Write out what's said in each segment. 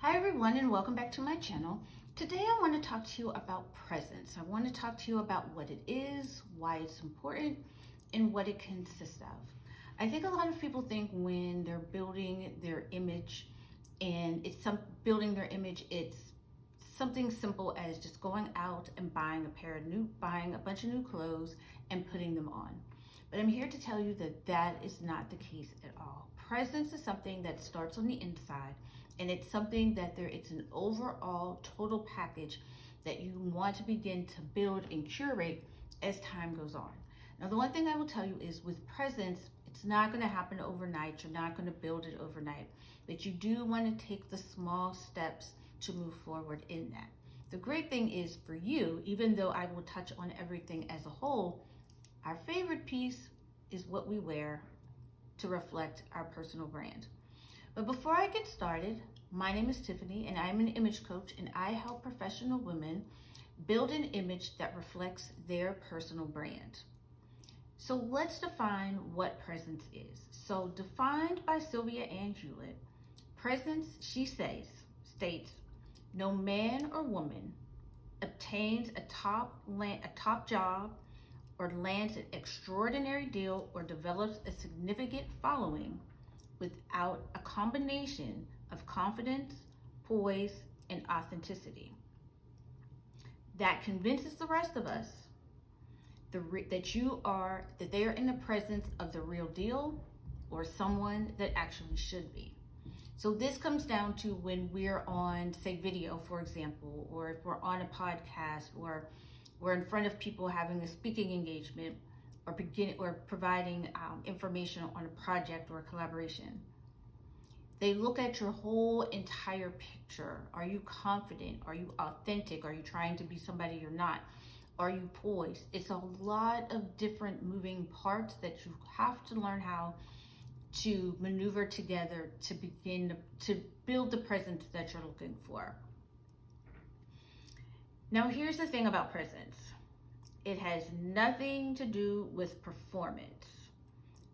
Hi everyone, and welcome back to my channel. Today I want to talk to you about presence. I want to talk to you about what it is, why it's important, and what it consists of. I think a lot of people think when they're building their image and building their image, it's something simple as just going out and buying a bunch of new clothes and putting them on. But I'm here to tell you that that is not the case at all. Presence is something that starts on the inside, and it's something that it's an overall total package that you want to begin to build and curate as time goes on. Now, the one thing I will tell you is with presence, it's not going to happen overnight. You're not going to build it overnight, but you do want to take the small steps to move forward in that. The great thing is for you, even though I will touch on everything as a whole, our favorite piece is what we wear to reflect our personal brand. But before I get started, my name is Tiffany and I'm an image coach, and I help professional women build an image that reflects their personal brand. So let's define what presence is. So defined by Sylvia Ann Hewlett, presence, she states, no man or woman obtains a top job or lands an extraordinary deal or develops a significant following without a combination of confidence, poise, and authenticity that convinces the rest of us that they are in the presence of the real deal or someone that actually should be. So this comes down to when we're on, say, video, for example, or if we're on a podcast, or we're in front of people having a speaking engagement, or providing information on a project or a collaboration. They look at your whole entire picture. Are you confident? Are you authentic? Are you trying to be somebody you're not? Are you poised? It's a lot of different moving parts that you have to learn how to maneuver together to begin to build the presence that you're looking for. Now, here's the thing about presence. It has nothing to do with performance.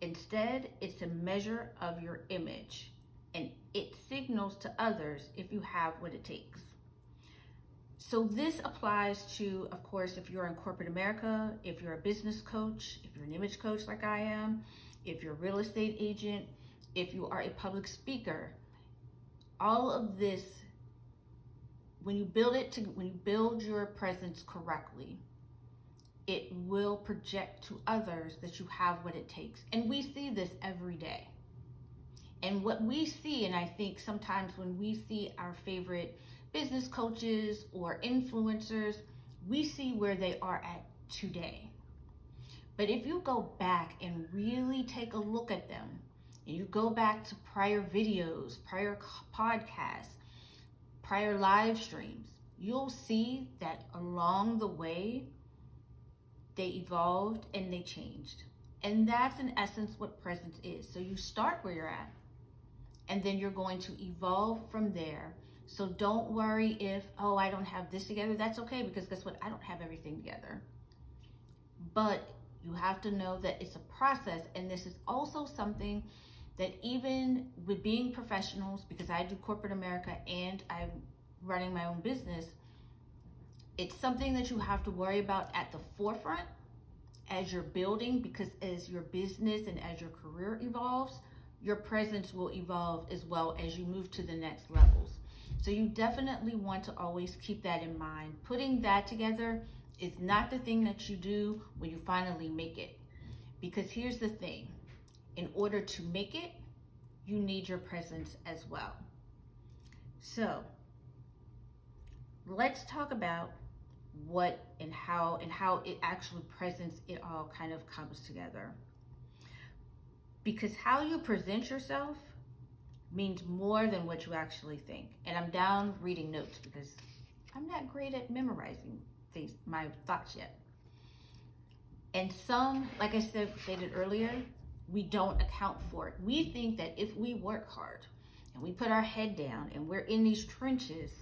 Instead, it's a measure of your image, and it signals to others if you have what it takes. So this applies to, of course, if you're in corporate America, if you're a business coach, if you're an image coach like I am, if you're a real estate agent, if you are a public speaker. All of this, when you build your presence correctly, it will project to others that you have what it takes. And we see this every day. And what we see, and I think sometimes when we see our favorite business coaches or influencers, we see where they are at today. But if you go back and really take a look at them, and you go back to prior videos, prior podcasts, prior live streams, you'll see that along the way, they evolved and they changed. And that's in essence what presence is. So you start where you're at, and then you're going to evolve from there. So don't worry if, oh, I don't have this together. That's okay, because guess what? I don't have everything together. But you have to know that it's a process, and this is also something that even with being professionals, because I do corporate America and I'm running my own business, it's something that you have to worry about at the forefront as you're building, because as your business and as your career evolves, your presence will evolve as well as you move to the next levels. So you definitely want to always keep that in mind. Putting that together is not the thing that you do when you finally make it. Because here's the thing, in order to make it, you need your presence as well. So let's talk about what and how it actually presents, it all kind of comes together. Because how you present yourself means more than what you actually think. And I'm down reading notes because I'm not great at memorizing my thoughts yet. And some, like I stated earlier, we don't account for it. We think that if we work hard and we put our head down and we're in these trenches,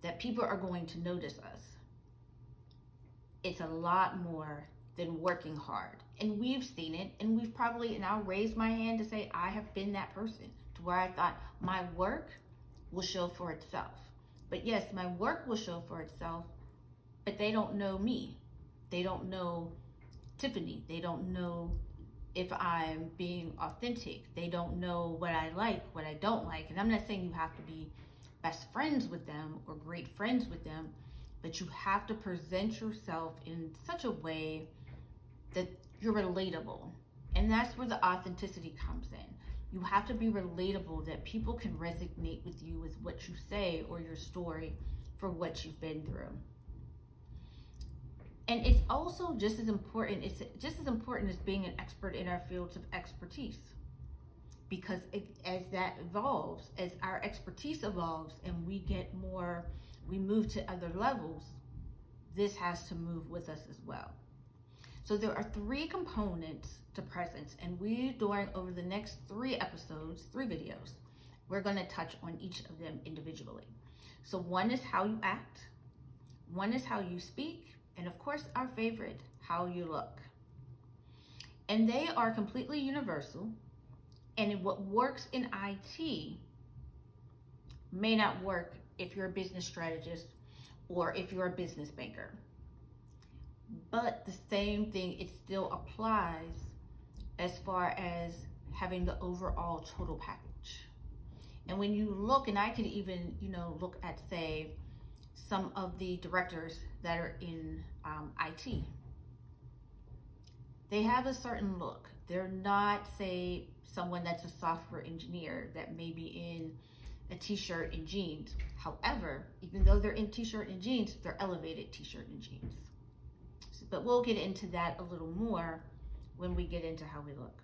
that people are going to notice us. It's a lot more than working hard. And we've seen it, and and I'll raise my hand to say I have been that person, to where I thought my work will show for itself. But yes, my work will show for itself, but they don't know me. They don't know Tiffany. They don't know if I'm being authentic. They don't know what I like, what I don't like. And I'm not saying you have to be best friends with them or great friends with them, but you have to present yourself in such a way that you're relatable. And that's where the authenticity comes in. You have to be relatable, that people can resonate with you with what you say or your story for what you've been through. And it's also just as important, it's just as important as being an expert in our fields of expertise. Because as that evolves, as our expertise evolves and we get more, we move to other levels, this has to move with us as well. So there are 3 components to presence, and over the next 3 episodes, 3 videos, we're going to touch on each of them individually. So 1 is how you act, 1 is how you speak, and of course our favorite, how you look. And they are completely universal, and what works in IT may not work if you're a business strategist or if you're a business banker. But the same thing, it still applies as far as having the overall total package. And when you look, and I could even, look at, say, some of the directors that are in IT. They have a certain look. They're not, say, someone that's a software engineer that may be in a t-shirt and jeans. However, even though they're in t-shirt and jeans, they're elevated t-shirt and jeans. But we'll get into that a little more when we get into how we look.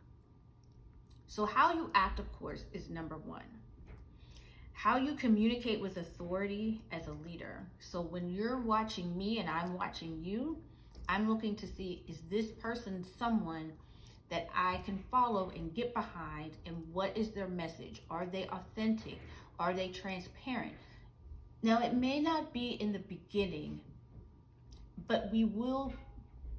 So how you act, of course, is number 1. How you communicate with authority as a leader. So when you're watching me and I'm watching you, I'm looking to see, is this person someone that I can follow and get behind, and what is their message? Are they authentic? Are they transparent? Now, it may not be in the beginning, but we will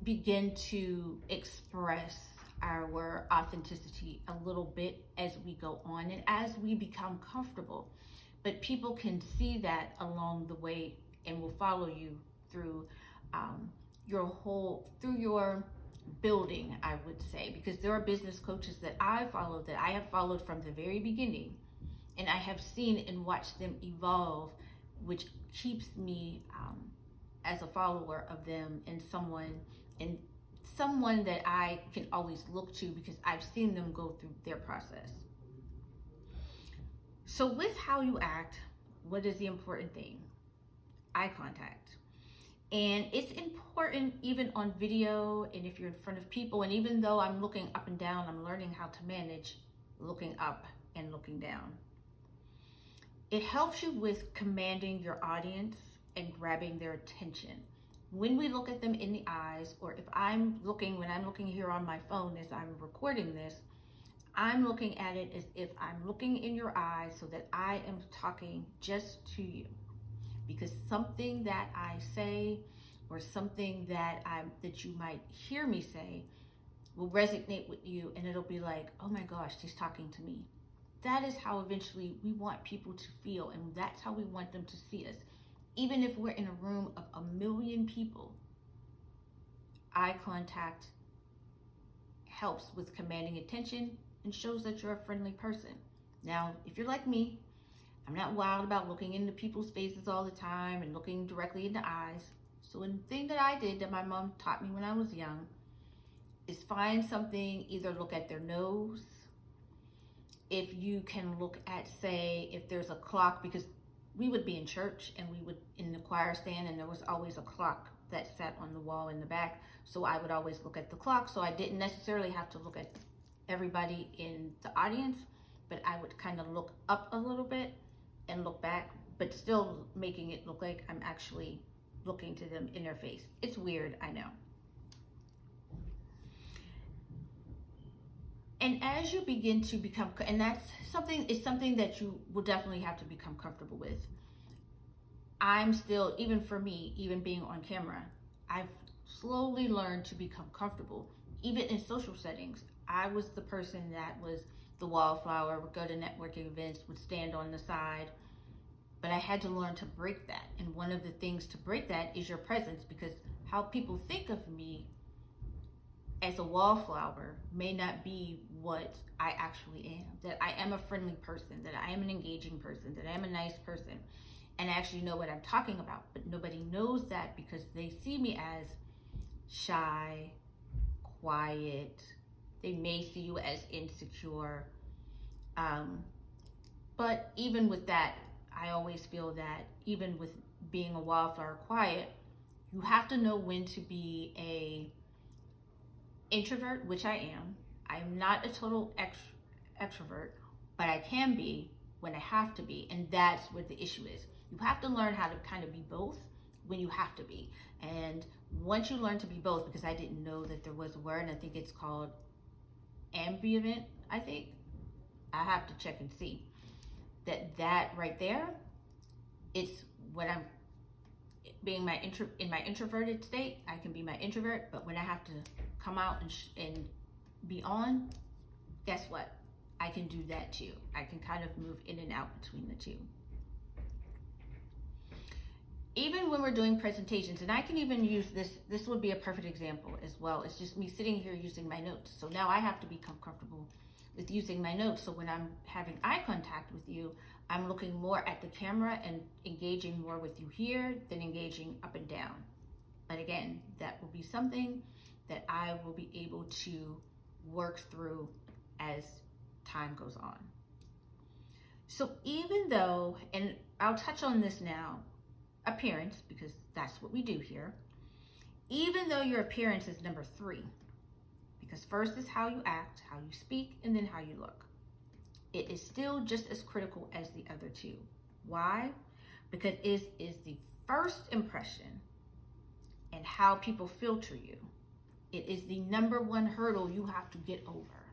begin to express our authenticity a little bit as we go on and as we become comfortable. But people can see that along the way and will follow you through your building, I would say, because there are business coaches that I follow, that I have followed from the very beginning, and I have seen and watched them evolve, which keeps me as a follower of them and someone that I can always look to because I've seen them go through their process. So with how you act, what is the important thing? Eye contact. And it's important even on video and if you're in front of people. And even though I'm looking up and down, I'm learning how to manage looking up and looking down. It helps you with commanding your audience and grabbing their attention. When we look at them in the eyes, or when I'm looking here on my phone as I'm recording this, I'm looking at it as if I'm looking in your eyes so that I am talking just to you. Because something that I say or something that you might hear me say will resonate with you, and it'll be like, oh my gosh, she's talking to me. That is how eventually we want people to feel, and that's how we want them to see us. Even if we're in a room of 1 million people, eye contact helps with commanding attention and shows that you're a friendly person. Now, if you're like me, I'm not wild about looking into people's faces all the time and looking directly in the eyes. So one thing that I did that my mom taught me when I was young is find something, either look at their nose, if you can look at, say, if there's a clock, because we would be in church and we would in the choir stand and there was always a clock that sat on the wall in the back. So I would always look at the clock. So I didn't necessarily have to look at everybody in the audience, but I would kind of look up a little bit and look back, but still making it look like I'm actually looking to them in their face. It's weird, I know. And as you begin to become, and it's something that you will definitely have to become comfortable with. I'm still, even for me, even being on camera, I've slowly learned to become comfortable. Even in social settings, I was the person that was the wallflower, would go to networking events, would stand on the side, But I had to learn to break that. And one of the things to break that is your presence, because how people think of me as a wallflower may not be what I actually am. That I am a friendly person, that I am an engaging person, that I am a nice person, and I actually know what I'm talking about. But nobody knows that because they see me as shy, quiet. They may see you as insecure. But even with that, I always feel that even with being a wildflower quiet, you have to know when to be a introvert, which I am. I'm not a total extrovert, but I can be when I have to be. And that's what the issue is. You have to learn how to kind of be both when you have to be. And once you learn to be both, because I didn't know that there was a word, and I think it's called ambivert, I think. I have to check and see. That right there, it's when I'm being in my introverted state, I can be my introvert, but when I have to come out and be on, guess what? I can do that too. I can kind of move in and out between the two. Even when we're doing presentations, and I can even use this would be a perfect example as well. It's just me sitting here using my notes. So now I have to become comfortable with using my notes. So when I'm having eye contact with you, I'm looking more at the camera and engaging more with you here than engaging up and down. But again, that will be something that I will be able to work through as time goes on. So even though, and I'll touch on this now, appearance, because that's what we do here, even though your appearance is number 3, because first is how you act, how you speak, and then how you look. It is still just as critical as the other two. Why? Because it is the first impression and how people filter you. It is the number 1 hurdle you have to get over.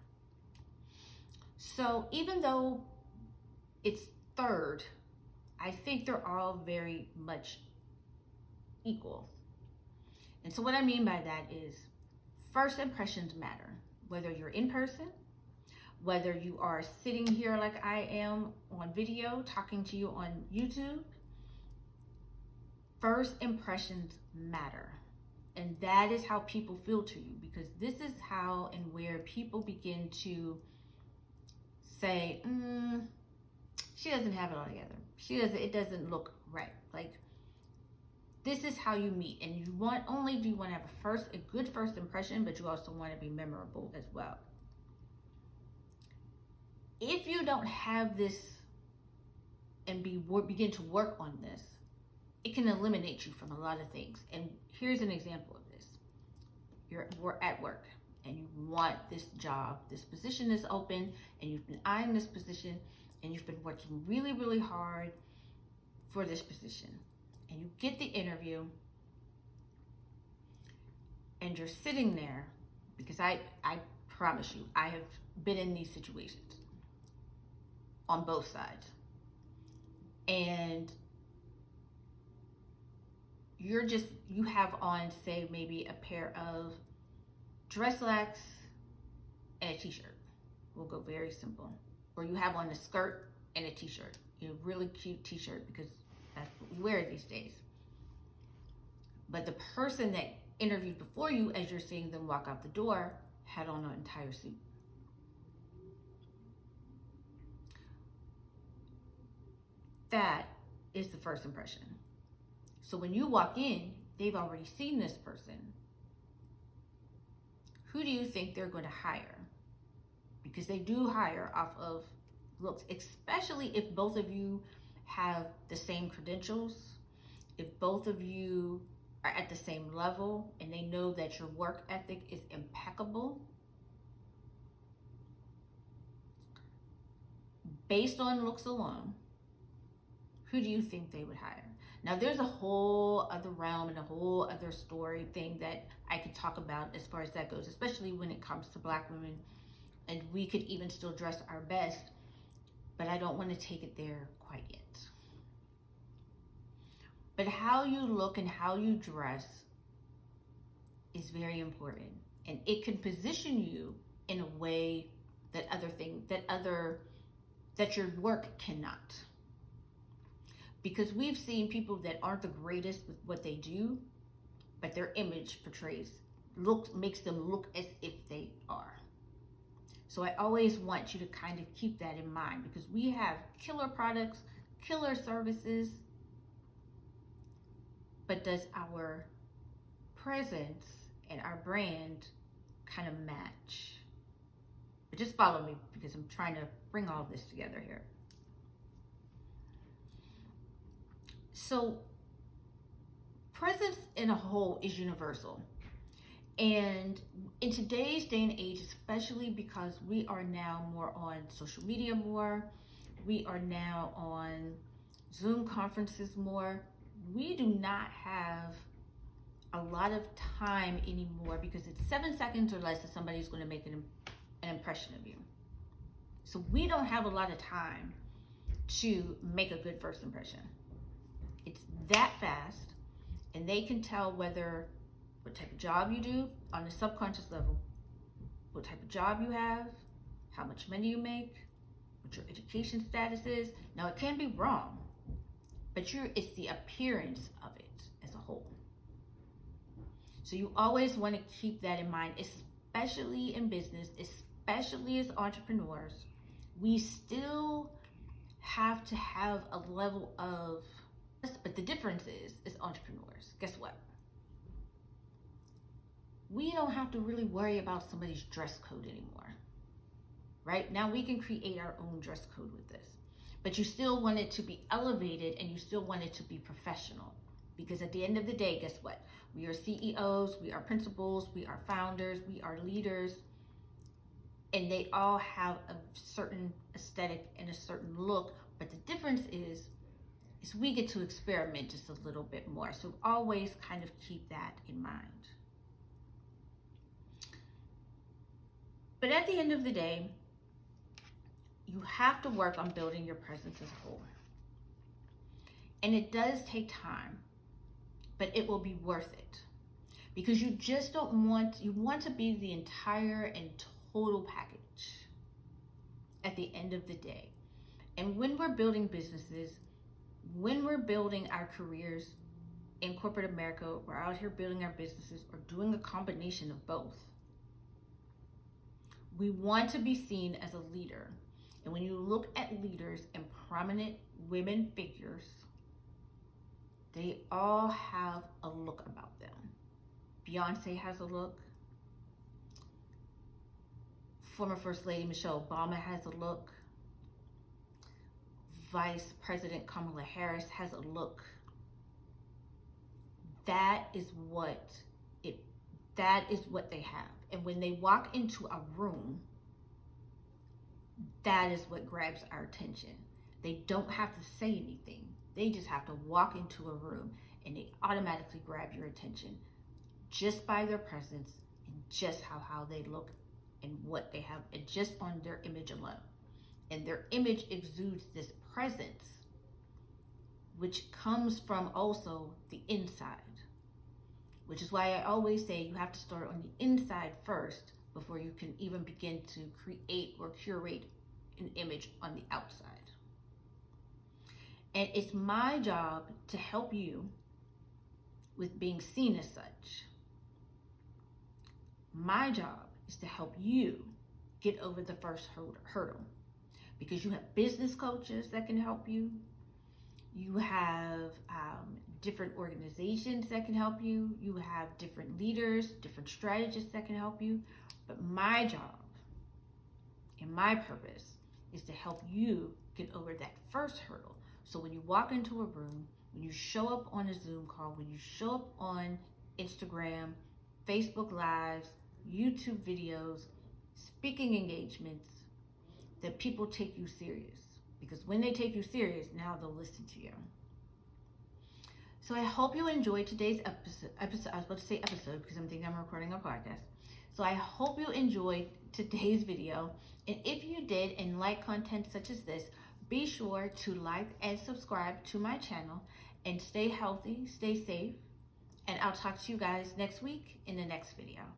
So even though it's third, I think they're all very much equal. And so what I mean by that is first impressions matter, whether you're in person, whether you are sitting here like I am on video, talking to you on YouTube. First impressions matter. And that is how people filter you, because this is how and where people begin to say, she doesn't have it all together. It doesn't look right. Like, this is how you meet. And you want to have a good first impression, but you also want to be memorable as well. If you don't have this and begin to work on this, it can eliminate you from a lot of things. And here's an example of this. We're at work and you want this job. This position is open and you've been eyeing this position and you've been working really, really hard for this position. And you get the interview and you're sitting there, because I promise you, I have been in these situations on both sides. And you have on, say, maybe a pair of dress slacks and a t-shirt. We'll go very simple. Or you have on a skirt and a t-shirt. A really cute t-shirt, because that's what we wear these days. But the person that interviewed before you, as you're seeing them walk out the door, had on an entire suit. That is the first impression. So when you walk in, they've already seen this person. Who do you think they're going to hire? Because they do hire off of looks, especially if both of you have the same credentials, if both of you are at the same level and they know that your work ethic is impeccable. Based on looks alone, who do you think they would hire? Now, there's a whole other realm and a whole other story thing that I could talk about as far as that goes, especially when it comes to Black women. And we could even still dress our best, but I don't want to take it there quite yet. But how you look and how you dress is very important. And it can position you in a way that your work cannot. Because we've seen people that aren't the greatest with what they do, but their image makes them look as if they are. So I always want you to kind of keep that in mind, because we have killer products, killer services, but does our presence and our brand kind of match? But just follow me, because I'm trying to bring all this together here. So presence in a whole is universal. And in today's day and age, especially because we are now more on social media more, we are now on Zoom conferences more, we do not have a lot of time anymore, because it's 7 seconds or less that somebody's going to make an impression of you. So we don't have a lot of time to make a good first impression. It's that fast, and they can tell what type of job you do on the subconscious level, what type of job you have, how much money you make, what your education status is. Now, it can be wrong, but it's the appearance of it as a whole. So you always want to keep that in mind, especially in business, especially as entrepreneurs. We still have to have a level of, but the difference is, as entrepreneurs, guess what? We don't have to really worry about somebody's dress code anymore, right? Now we can create our own dress code with this, but you still want it to be elevated, and you still want it to be professional, because at the end of the day, guess what? We are CEOs, we are principals, we are founders, we are leaders, and they all have a certain aesthetic and a certain look, but the difference is we get to experiment just a little bit more. So always kind of keep that in mind. But at the end of the day, you have to work on building your presence as a whole. And it does take time, but it will be worth it, because you just you want to be the entire and total package at the end of the day. And when we're building businesses, when we're building our careers in corporate America, we're out here building our businesses, or doing a combination of both. We want to be seen as a leader. And when you look at leaders and prominent women figures, they all have a look about them. Beyonce has a look. Former First Lady Michelle Obama has a look. Vice President Kamala Harris has a look. That is what they have. And when they walk into a room, that is what grabs our attention. They don't have to say anything. They just have to walk into a room, and they automatically grab your attention just by their presence, and just how they look, and what they have, and just on their image alone. And their image exudes this presence, which comes from also the inside, which is why I always say you have to start on the inside first before you can even begin to create or curate an image on the outside. And it's my job to help you with being seen as such. My job is to help you get over the first hurdle, because you have business coaches that can help you. You have different organizations that can help you. You have different leaders, different strategists that can help you. But my job and my purpose is to help you get over that first hurdle. So when you walk into a room, when you show up on a Zoom call, when you show up on Instagram, Facebook Lives, YouTube videos, speaking engagements, that people take you serious. Because when they take you serious, now they'll listen to you. So I hope you enjoyed today's episode. I was about to say episode because I'm thinking I'm recording a podcast. So I hope you enjoyed today's video. And if you did and like content such as this, be sure to like and subscribe to my channel, and stay healthy, stay safe, and I'll talk to you guys next week in the next video.